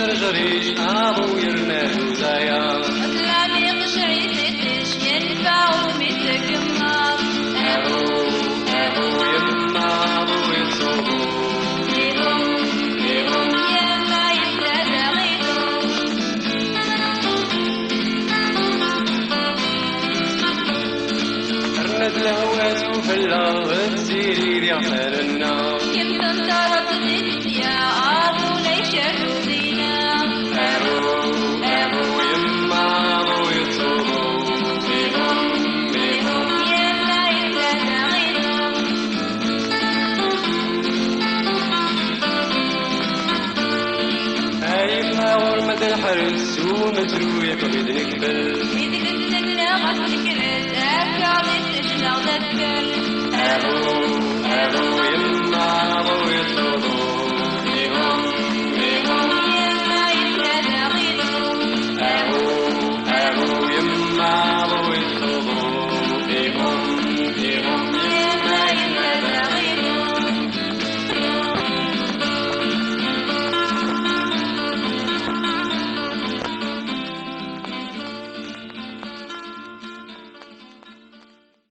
جرجريش أبو يرنا وزايا أطلعني قشعيت ينفع ومتكمر أبو يما أبو يتصوبو ليهم يلا يتدغيدو رند الهوات وفلا السيرير يعملنا كم تنطرت ضد يا أبو ليش الروزينا أبو يما أبو يتصوبو ليهم يلا يتدغيدو هايمها غرمة الحرس ومتروية بغيد نكبل إذ قلنا غسلك الأكل تشنغ ذكر أبو يما أبو يتصوبو